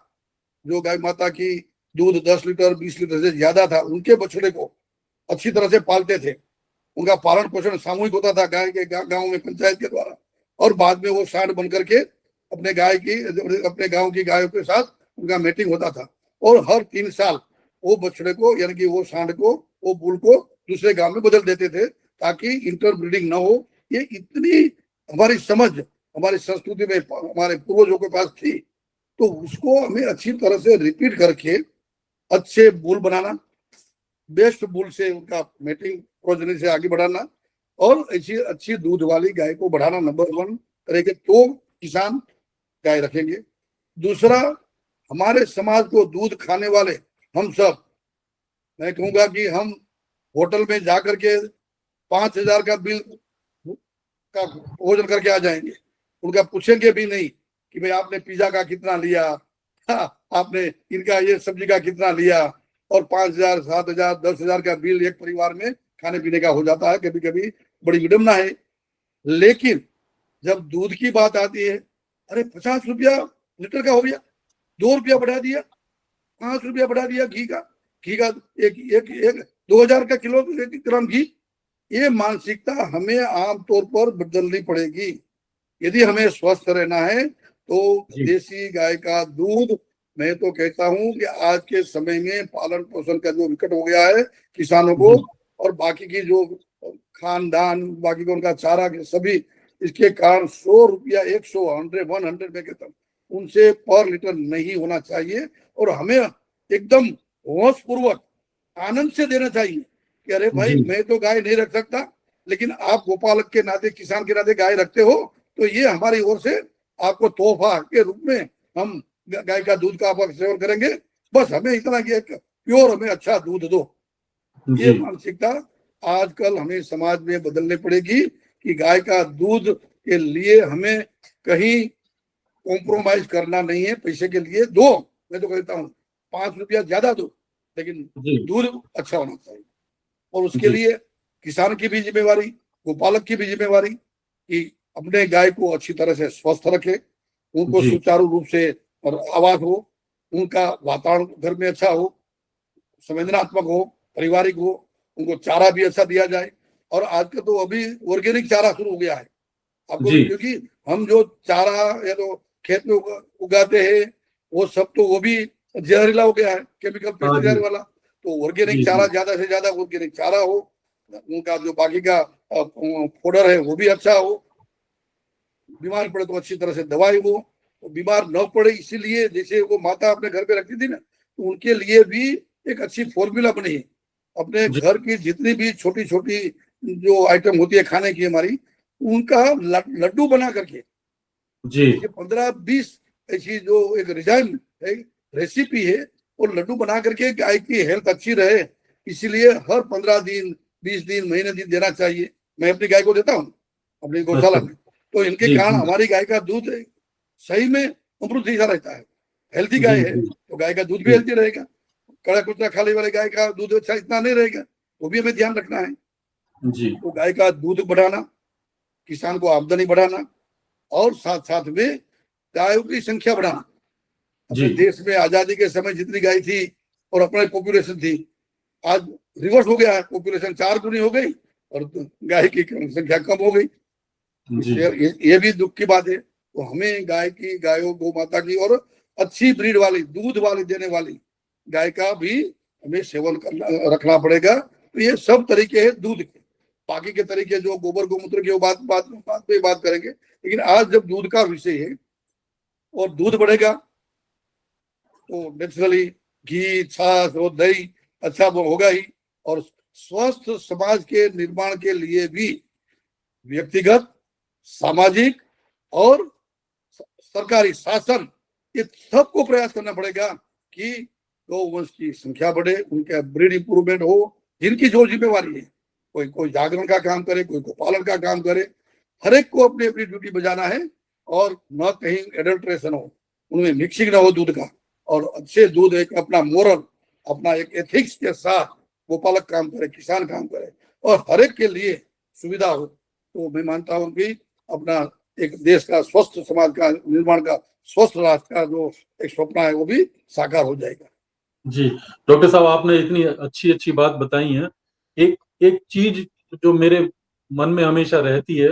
जो गाय माता की दूध 10 लीटर 20 लीटर से ज्यादा था, उनके बछड़े को अच्छी तरह से पालते थे। उनका पालन पोषण सामूहिक होता था गाय के गांव में पंचायत के द्वारा, और बाद में वो सांड बन करके अपने गाय की, अपने गांव की गायों के साथ उनका मीटिंग होता था। और हर 3 साल वो बछड़े को, यानी कि वो सांड को, वो बुल को दूसरे गांव में बदल देते थे ताकि इंटरब्रीडिंग ना हो। ये इतनी हमारी समझ हमारी संस्कृति में हमारे पूर्वजों के पास थी, तो उसको हमें अच्छी तरह से रिपीट करके अच्छे बुल बनाना, बेस्ट बुल से उनका मेटिंग प्रोजनी से आगे बढ़ाना, और ऐसी अच्छी दूध वाली गाय को बढ़ाना नंबर 1 करेंगे तो किसान गाय रखेंगे। दूसरा, हमारे समाज को दूध खाने वाले हम सब, मैं कहूंगा कि हम होटल में जाकर के 5,000 का बिल का भोजन करके आ जाएंगे, उनका पूछेंगे भी नहीं कि भाई आपने पिज्जा का कितना लिया, आपने इनका ये सब्जी का कितना लिया। और 5,000 7,000 10,000 का बिल एक परिवार में खाने पीने का हो जाता है, कभी कभी बड़ी विडम्बना है। लेकिन जब दूध की बात आती है, अरे 50 रुपया लीटर का हो गया, 2 रुपया बढ़ा दिया, 5 रुपया बढ़ा दिया घी का एक एक एक 2,000 का किलो 1 ग्राम घी। ये मानसिकता हमें आमतौर पर बदलनी पड़ेगी यदि हमें स्वस्थ रहना है। तो देसी गाय का दूध, मैं तो कहता हूं कि आज के समय में पालन पोषण का जो विकट हो गया है किसानों को, और बाकी की जो खानदान, बाकी को उनका चारा सभी, इसके कारण 100 रुपया 100 100 में कहता हूँ उनसे पर लीटर नहीं होना चाहिए। और हमें एकदम होश पूर्वक आनंद से देना चाहिए कि अरे भाई मैं तो गाय नहीं रख सकता, लेकिन आप गोपालक के नाते, किसान के नाते गाय रखते हो, तो ये हमारी ओर से आपको तोहफा के रूप में हम गाय का दूध का आप सेवन करेंगे। बस हमें इतना कि एक प्योर हमें अच्छा दूध दो। ये जी मानसिकता आजकल हमें समाज में बदलनी पड़ेगी कि गाय का दूध के लिए हमें कहीं कॉम्प्रोमाइज करना नहीं है। पैसे के लिए दो, मैं तो कहता हूँ 5 रुपया ज्यादा दो, लेकिन जी दूध अच्छा होना चाहिए। और उसके जी लिए किसान की भी जिम्मेवारी, गोपालक की भी जिम्मेवारी कि अपने गाय को अच्छी तरह से स्वस्थ रखे, उनको जी सुचारू रूप से और आवास हो, उनका वातावरण घर में अच्छा हो, संवेदनात्मक हो, पारिवारिक हो, उनको चारा भी अच्छा दिया जाए। और आजकल तो अभी ऑर्गेनिक चारा शुरू हो गया है आपको, जी क्योंकि हम जो चारा या तो खेत में उगाते हैं वो सब तो वो भी जहरीला हो गया है, केमिकल हाँ जी पेस्टिसाइड वाला। तो ऑर्गेनिक जी चारा जी ज्यादा से ज्यादा ऑर्गेनिक चारा हो, उनका जो बाकी का फोडर है वो भी अच्छा हो, बीमार पड़े तो अच्छी तरह से दवाई हो, तो बीमार न पड़े इसीलिए जैसे वो माता अपने घर पे रखती थी ना, तो उनके लिए भी एक अच्छी फॉर्मूला बनी है। अपने जी घर की जितनी भी छोटी छोटी जो आइटम होती है खाने की हमारी, उनका लड्डू बना करके, जी जैसे 15-20 ऐसी जो एक रिजाइन है, रेसिपी है, और लड्डू बना करके गाय की हेल्थ अच्छी रहे, इसीलिए हर 15 दिन, 20 दिन, महीने दिन देना चाहिए। मैं अपनी गाय को देता हूँ अपनी गौशाला अच्छा में, तो इनके जी कारण जी हमारी गाय का दूध सही में अमृत जैसा रहता है। हेल्थी जी गाय है जी तो गाय का दूध भी जी हेल्थी रहेगा। कड़ा कुचरा खाने वाले गाय का दूध अच्छा इतना नहीं रहेगा, वो भी हमें ध्यान रखना है। जी तो गाय का दूध बढ़ाना, किसान को आमदनी बढ़ाना, और साथ साथ में गायों की संख्या बढ़ाना। जी अपने देश में आजादी के समय जितनी गाय थी और अपनी पॉपुलेशन थी, आज रिवर्स हो गया है, पॉपुलेशन 4 गुनी हो गई और गाय की संख्या कम हो गई। जी इससे ये भी दुख की बात है। तो हमें गाय की, गायों गौ माता की और अच्छी ब्रीड वाली, दूध वाली देने वाली गाय का भी हमें सेवन करना रखना पड़ेगा। तो ये सब तरीके हैं दूध के। बाकी के तरीके जो गोबर गोमूत्र की बात पे बात करेंगे, लेकिन आज जब दूध का विषय है और दूध बढ़ेगा तो नेचुरली घी, छाछ और दही अच्छा होगा ही। और स्वस्थ समाज के निर्माण के लिए भी व्यक्तिगत, सामाजिक और सरकारी शासन, ये सबको प्रयास करना पड़ेगा कि गौवंश की संख्या बढ़े, उनका ब्रीड इंप्रूवमेंट हो। जिनकी जो जिम्मेवारी है, कोई कोई जागरण का काम करे, कोई गोपालन का काम करे, हर एक को अपनी अपनी ड्यूटी बजाना है। और न कहीं एडल्ट्रेशन हो, उनमें मिक्सिंग ना हो दूध का, और अच्छे दूध एक अपना मोरल, अपना एक एथिक्स के साथ गोपालक काम करे, किसान काम करे, और हर एक के लिए सुविधा हो। तो मैं मानता हूँ कि अपना एक देश का स्वस्थ समाज का निर्माण का, स्वस्थ राष्ट्र का जो एक स्वप्न है वो भी साकार हो जाएगा। जी डॉक्टर साहब, आपने इतनी अच्छी अच्छी बात बताई है। एक एक चीज जो मेरे मन में हमेशा रहती है,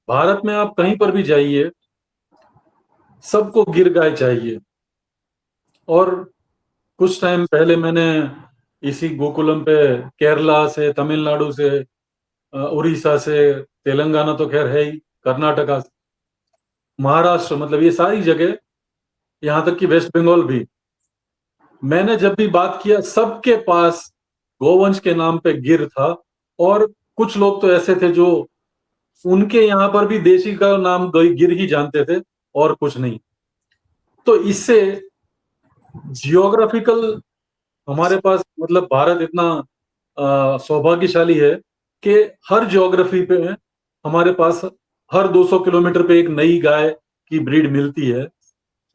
भारत में आप कहीं पर भी जाइए, सबको गिर गाय चाहिए। और कुछ टाइम पहले मैंने इसी गोकुलम पे केरला से, तमिलनाडु से, उड़ीसा से, तेलंगाना तो खैर है ही, कर्नाटका, महाराष्ट्र, मतलब ये सारी जगह, यहाँ तक कि वेस्ट बंगाल भी, मैंने जब भी बात किया सबके पास गोवंश के नाम पे गिर था। और कुछ लोग तो ऐसे थे जो उनके यहाँ पर भी देशी का नाम गिर ही जानते थे और कुछ नहीं। तो इससे जियोग्राफिकल हमारे पास, मतलब भारत इतना सौभाग्यशाली है कि हर ज्योग्राफी पे हमारे पास हर 200 किलोमीटर पे एक नई गाय की ब्रीड मिलती है।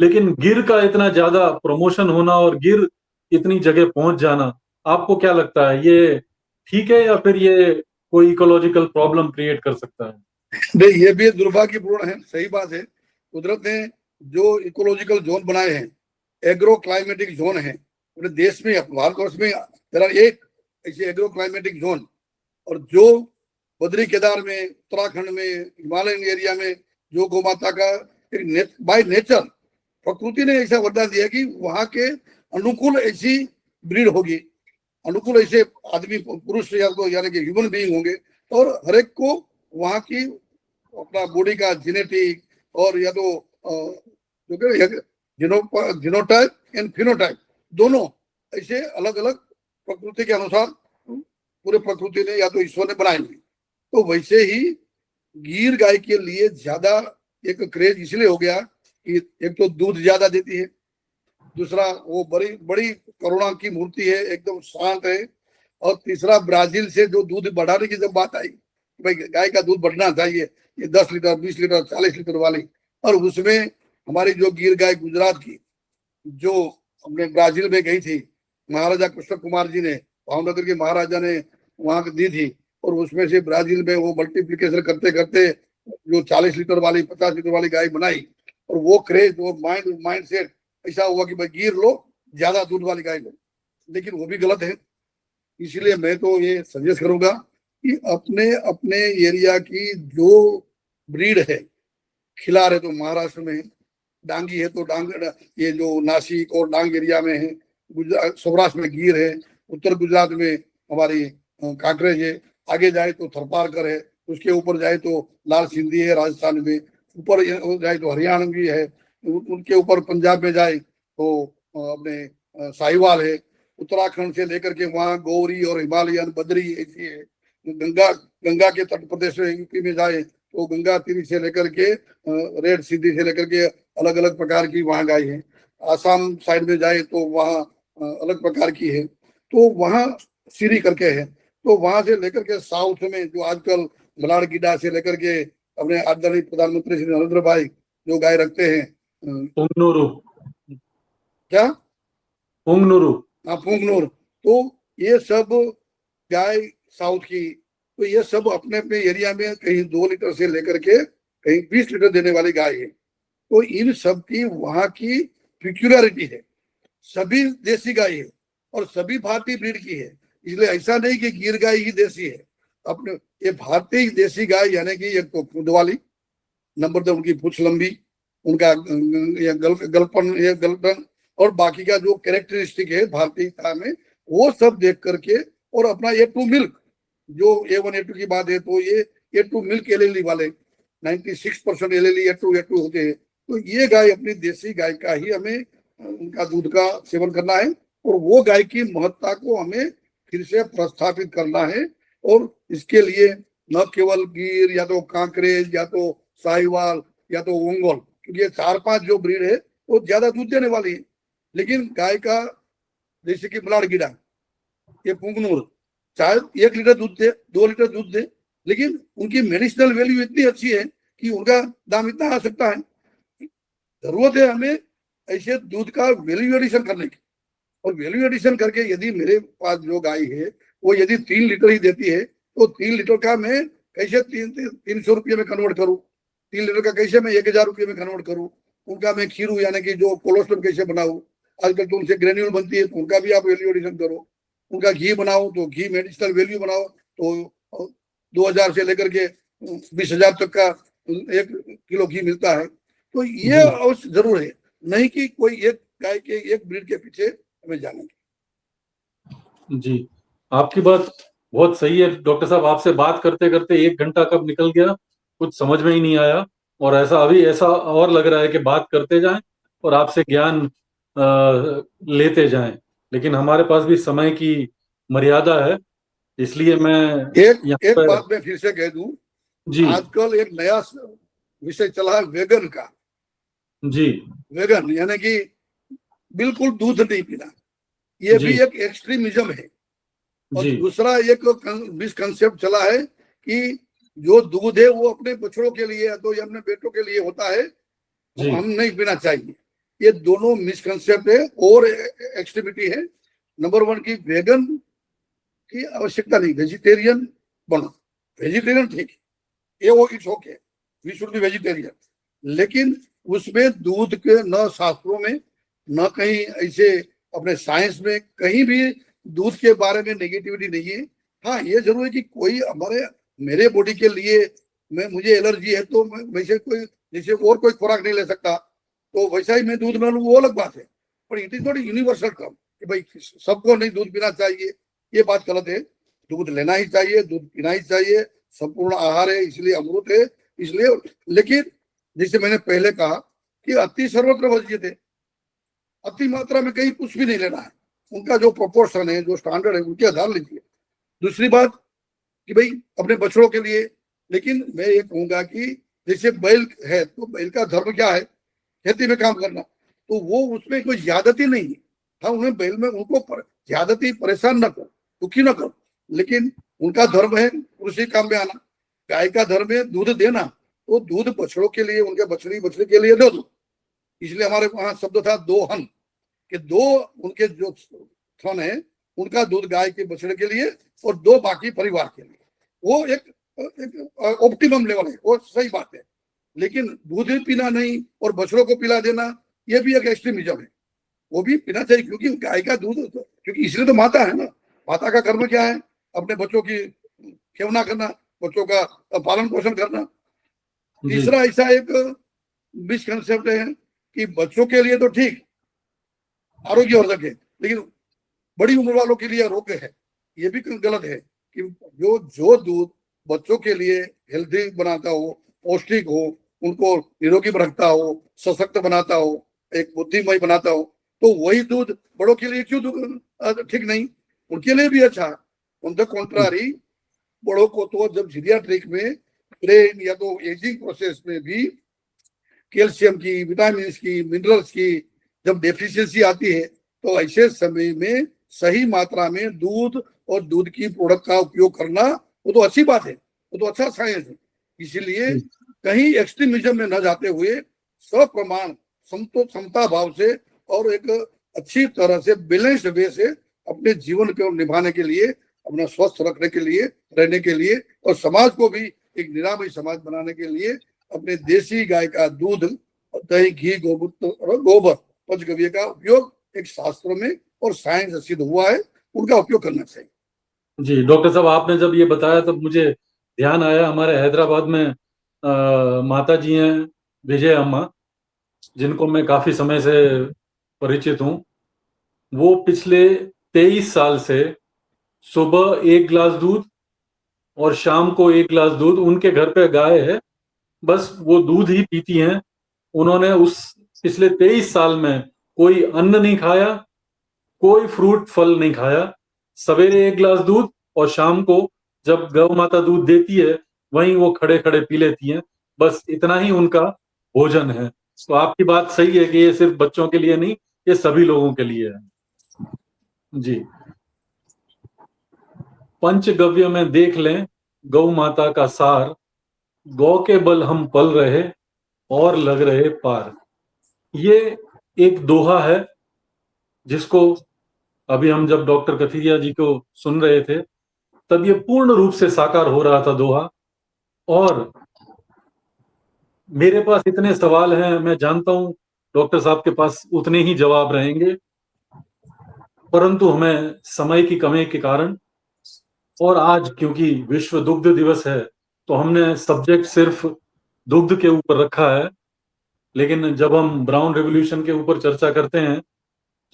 लेकिन गिर का इतना ज्यादा प्रमोशन होना और गिर इतनी जगह पहुंच जाना, आपको क्या लगता है, ये ठीक है या फिर ये कोई इकोलॉजिकल प्रॉब्लम क्रिएट कर सकता है? नहीं, ये भी दुर्भाग्यपूर्ण है, सही बात है। कुदरत ने जो इकोलॉजिकल जोन बनाए हैं, एग्रो क्लाइमेटिक जोन है पूरे देश में, भारतवर्ष में तेरा एक ऐसे एग्रो क्लाइमेटिक जोन। और जो बद्री केदार में, उत्तराखंड में, हिमालयन एरिया में जो गौ माता का एक बाय नेचर प्रकृति ने ऐसा वरदान दिया कि वहां के अनुकूल ऐसी ब्रीड होगी, अनुकूल ऐसे आदमी, पुरुष या तो यानी कि ह्यूमन बीइंग होंगे, और हर एक को वहां की अपना बॉडी का जेनेटिक, और या तो जिनोटाइप एंड फिनोटाइप, दोनों ऐसे अलग अलग प्रकृति के अनुसार पूरे प्रकृति ने या तो ईश्वर ने बनाए हुए। तो वैसे ही गिर गाय के लिए ज्यादा एक क्रेज इसलिए हो गया कि एक तो दूध ज्यादा देती है, दूसरा वो बड़ी बड़ी करुणा की मूर्ति है, एकदम शांत है, और तीसरा ब्राजील से जो दूध बढ़ाने की जब बात आई, भाई गाय का दूध बढ़ना चाहिए, ये 10 लीटर 20 लीटर 40 लीटर वाली, और उसमें हमारी जो गिर गाय गुजरात की जो अपने ब्राजील में गई थी, महाराजा कृष्ण कुमार जी ने, भावनगर के महाराजा ने वहां दी थी, और उसमें से ब्राजील में वो मल्टीप्लीकेशन करते करते जो 40 लीटर वाली 50 लीटर वाली गाय बनाई, और वो क्रेज और माइंड सेट ऐसा हुआ कि भाई गिर लो, ज्यादा दूध वाली गाय लो, लेकिन वो भी गलत है। इसलिए मैं तो ये सजेस्ट करूंगा कि अपने अपने एरिया की जो ब्रीड है, खिलार है तो महाराष्ट्र में है, डांगी है तो डांग, ये जो नासिक और डांग एरिया में है, गुजरात सौराष्ट्र में गिर है, उत्तर गुजरात में हमारी कांकरेज है, आगे जाए तो थरपारकर है, उसके ऊपर जाए तो लाल सिंधी है राजस्थान में, ऊपर जाए तो हरियाणवी है, उनके ऊपर पंजाब में जाए तो अपने साहिवाल है, उत्तराखंड से लेकर के वहाँ गौरी और हिमालयन बद्री ऐसी है, गंगा गंगा के तट प्रदेश में यूपी में जाए तो गंगा तीरी से लेकर के रेड सिद्धि से लेकर के अलग अलग प्रकार की वहाँ गाय है, आसाम साइड में जाए तो वहाँ अलग प्रकार की है, तो वहाँ सीरी करके है, तो वहां से लेकर के साउथ में जो आजकल मलाड़ गिड्डा से लेकर के अपने आदरणीय प्रधानमंत्री श्री नरेंद्र भाई जो गाय रखते हैं, पुंगनुरु। क्या पुंगनुरु। हाँ पुंगनूर, तो ये सब गाय साउथ की, तो ये सब अपने अपने एरिया में कहीं 2 लीटर से लेकर के कहीं 20 लीटर देने वाली गाय है, तो इन सब की वहां की पिक्यूलरिटी है, सभी देसी गाय है और सभी भारतीय ब्रीड की है, इसलिए ऐसा नहीं कि गिर गाय ही देसी है, अपने ये भारतीय देसी गाय यानी कि एक तो खुद वाली, नंबर 2 उनकी पूंछ लंबी, उनका गलपन ये गलपन और बाकी का जो कैरेक्टरिस्टिक है भारतीयता में, वो सब देख करके, और अपना A2 मिल्क जो A1 A2 की बात है तो ये A2 मिल्क एलएलई वाले 96% एलएलई A2 होते हैं, तो ये गाय अपनी देसी गाय का ही हमें उनका दूध का सेवन करना है, और वो गाय की महत्ता को हमें फिर से प्रस्थापित करना है, और इसके लिए न केवल गिर या तो कांकरेज या तो साहिवाल या तो ओंगोल, क्योंकि ये 4-5 जो ब्रीड है वो ज्यादा दूध देने वाली है, लेकिन गाय का जैसे कि मलाड़ गिडा, ये पुंगनूर चाहे 1 लीटर दूध दे 2 लीटर दूध दे, लेकिन उनकी मेडिसिनल वैल्यू इतनी अच्छी है कि उनका दाम इतना आ सकता है। जरूरत है हमें ऐसे दूध का वैल्यू एडिशन करने की, और वैल्यू एडिशन करके यदि मेरे पास जो गाय है वो यदि 3 लीटर ही देती है तो 3 लीटर का मैं कैसे 300 रुपये में कन्वर्ट करूँ, 3 लीटर का कैसे मैं 1000 रुपये में कन्वर्ट करूँ, उनका मैं खीरू यानी कि जो कोलेस्ट्रॉल कैसे बनाऊँ, आजकल तो उनसे ग्रेन्यूल बनती है तो उनका भी आप वैल्यू एडिशन करो, उनका घी बनाओ तो घी मेडिसिनल वैल्यू बनाओ, तो 2000 से लेकर के 20,000 तक का 1 किलो घी मिलता है, तो ये अवश्य जरूर है, नहीं कि कोई एक गाय के एक ब्रीड के पीछे हमें जाना। जी, आपकी बात बहुत सही है डॉक्टर साहब, आपसे बात करते करते 1 घंटा कब निकल गया कुछ समझ में ही नहीं आया, और ऐसा और लग रहा है कि बात करते जाएं और आपसे ज्ञान लेते जाएं, लेकिन हमारे पास भी समय की मर्यादा है, इसलिए मैं एक बात मैं फिर से कह दूं, जी आजकल एक नया विषय चला है वेगन का। जी, वेगन यानी कि बिल्कुल दूध नहीं पीना, ये भी एक एक्सट्रीमिज्म है, और दूसरा एक मिसकंसेप्ट चला है कि जो दूध है वो अपने बछड़ों के लिए या तो अपने बेटों के लिए होता है, हम नहीं पीना चाहिए, ये दोनों मिसकंसेप्ट है और एक्सट्रीमिटी है। नंबर 1 की वेगन की आवश्यकता नहीं, वेजिटेरियन बनो, वेजिटेरियन ठीक है, ये वो it's okay, we should be vegetarian, लेकिन उसमें दूध के न शास्त्रों में न कहीं ऐसे अपने साइंस में कहीं भी दूध के बारे में नेगेटिविटी नहीं है। हाँ ये जरूर है कि कोई मेरे बॉडी के लिए मुझे एलर्जी है तो मैं वैसे कोई जैसे और कोई खुराक नहीं ले सकता तो वैसा ही मैं दूध ना लूँ, वो अलग बात है, पर it is not universal term कि भाई सबको नहीं दूध पीना चाहिए, ये बात गलत है, दूध लेना ही चाहिए, दूध पीना ही चाहिए, संपूर्ण आहार है इसलिए अमृत है, इसलिए, लेकिन जैसे मैंने पहले कहा कि अति सर्वत्र वर्जित है, अति मात्रा में कहीं कुछ भी नहीं लेना है, उनका जो प्रोपोर्शन है जो स्टैंडर्ड है उनके आधार लीजिए। दूसरी बात कि भाई अपने बछड़ों के लिए, लेकिन मैं ये कहूंगा कि जैसे बैल है तो बैल का धर्म क्या है, खेती में काम करना, तो वो उसमें कोई ज्यादती नहीं है, हाँ उन्हें बैल में उनको ज्यादती परेशान न करो, दुखी न करो। लेकिन उनका धर्म है कृषि काम में आना, गाय का धर्म है दूध देना, तो दूध बछड़ों के लिए, उनके बछड़ी बछड़ी के लिए दे दो। इसलिए हमारे वहां शब्द था दोहन, कि दो उनके जो थन है उनका दूध गाय के बछड़े के लिए और दो बाकी परिवार के लिए। वो एक ऑप्टिमम लेवल है, वो सही बात है। लेकिन दूध भी पीना नहीं और बछड़ों को पिला देना, ये भी एक एक्सट्रीमिज्म है। वो भी पीना चाहिए, क्योंकि गाय का दूध, क्योंकि इसलिए तो माता है ना। माता का कर्म क्या है? अपने बच्चों की सेवना करना, बच्चों का पालन पोषण करना। तीसरा ऐसा एक मिसकंसेप्ट है कि बच्चों के लिए तो ठीक आरोग्यवर्धक है, लेकिन बड़ी उम्र वालों के लिए रोग है। ये भी गलत है कि जो दूध बच्चों के लिए हेल्दी बनाता हो, पौष्टिक हो, उनको निरोगी रखता हो, सशक्त बनाता हो, एक बुद्धिमय बनाता हो, तो वही दूध बड़ों के लिए क्यों ठीक नहीं? उनके लिए भी अच्छा। ऑन द कॉन्ट्रारी, बड़ों को तो जब जीरियाट्रिक में ब्रेन या तो एजिंग प्रोसेस में भी कैल्शियम की, विटामिन की, मिनरल्स की जब डेफिशिएंसी आती है, तो ऐसे समय में सही मात्रा में दूध और दूध की प्रोडक्ट का उपयोग करना, वो तो अच्छी बात है, वो तो अच्छा साइंस है। इसीलिए कहीं एक्सट्रीमिज्म में न जाते हुए सप्रमाण समता भाव से और एक अच्छी तरह से बैलेंस्ड वे से अपने जीवन को निभाने के लिए, अपना स्वस्थ रखने के लिए, रहने के लिए, और समाज को भी एक निरामय समाज बनाने के लिए अपने देसी गाय का दूध, दही, घी, गोमूत्र और गोबर, पंचगव्य का उपयोग एक शास्त्रों में और साइंस सिद्ध हुआ है, उनका उपयोग करना चाहिए। जी डॉक्टर साहब, आपने जब ये बताया तब मुझे ध्यान आया, हमारे हैदराबाद में माता जी हैं विजय अम्मा, जिनको मैं काफी समय से परिचित हूँ। वो पिछले 23 साल से सुबह 1 गिलास दूध और शाम को 1 गिलास दूध, उनके घर पे गाय है, बस वो दूध ही पीती हैं। उन्होंने उस पिछले 23 साल में कोई अन्न नहीं खाया, कोई फ्रूट फल नहीं खाया। सवेरे 1 गिलास दूध और शाम को जब गौ माता दूध देती है, वहीं वो खड़े खड़े पी लेती हैं। बस इतना ही उनका भोजन है। तो आपकी बात सही है कि ये सिर्फ बच्चों के लिए नहीं, ये सभी लोगों के लिए है। जी, पंचगव्य में देख लें गौ माता का सार, गौ के बल हम पल रहे और लग रहे पार। ये एक दोहा है जिसको अभी हम जब डॉक्टर कथिरिया जी को सुन रहे थे, तब ये पूर्ण रूप से साकार हो रहा था दोहा। और मेरे पास इतने सवाल हैं, मैं जानता हूं डॉक्टर साहब के पास उतने ही जवाब रहेंगे, परंतु हमें समय की कमी के कारण, और आज क्योंकि विश्व दुग्ध दिवस है, तो हमने सब्जेक्ट सिर्फ दुग्ध के ऊपर रखा है। लेकिन जब हम ब्राउन रेवोल्यूशन के ऊपर चर्चा करते हैं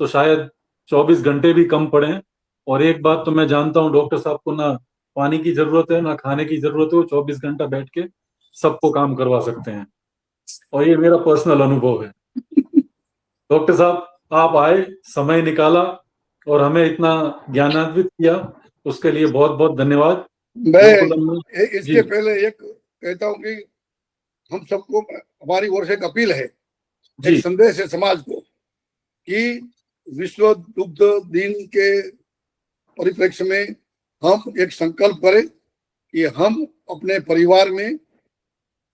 तो शायद 24 घंटे भी कम पड़े। और एक बात तो मैं जानता हूं, डॉक्टर साहब को ना पानी की जरूरत है ना खाने की जरूरत है, वो 24 घंटा बैठ के सबको काम करवा सकते हैं, और ये मेरा पर्सनल अनुभव है। डॉक्टर साहब आप आए, समय निकाला और हमें इतना ज्ञानान्वित किया, उसके लिए बहुत बहुत धन्यवाद। मैं इसके पहले एक कहता हूँ कि हम सबको, हमारी ओर से एक अपील है, एक संदेश है समाज को, कि विश्व दुग्ध दिन के परिप्रेक्ष्य में हम एक संकल्प करें कि हम अपने परिवार में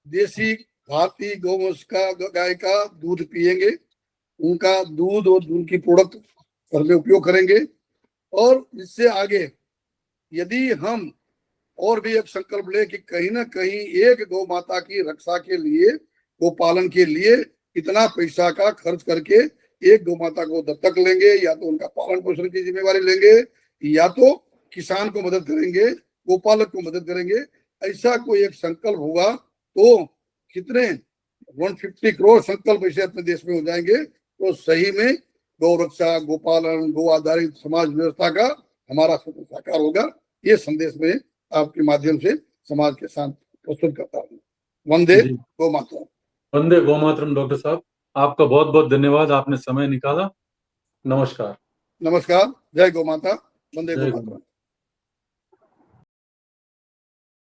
देसी भारतीय गौवंश का, गाय का दूध पिएंगे, उनका दूध और दूध की प्रोडक्ट घर में उपयोग करेंगे। और इससे आगे यदि हम और भी एक संकल्प ले कि कहीं ना कहीं एक गौ माता की रक्षा के लिए, गो पालन के लिए इतना पैसा का खर्च करके एक गौ माता को दत्तक लेंगे, या तो उनका पालन पोषण की जिम्मेवारी लेंगे, या तो किसान को मदद करेंगे, गोपालक को मदद करेंगे। ऐसा कोई एक संकल्प होगा तो कितने 150 करोड़ संकल्प ऐसे अपने देश में हो जाएंगे, तो सही में गौ रक्षा, गोपालन, गो आधारित समाज व्यवस्था का हमारा स्वप्न साकार होगा। ये संदेश में आपके माध्यम से समाज के साथ प्रस्तुत करता हूँ। वंदे गौ मातरम। वंदे गौ मातरम। डॉक्टर साहब आपका बहुत बहुत धन्यवाद, आपने समय निकाला। नमस्कार। नमस्कार। जय गौ माता। वंदे गौ मातरम।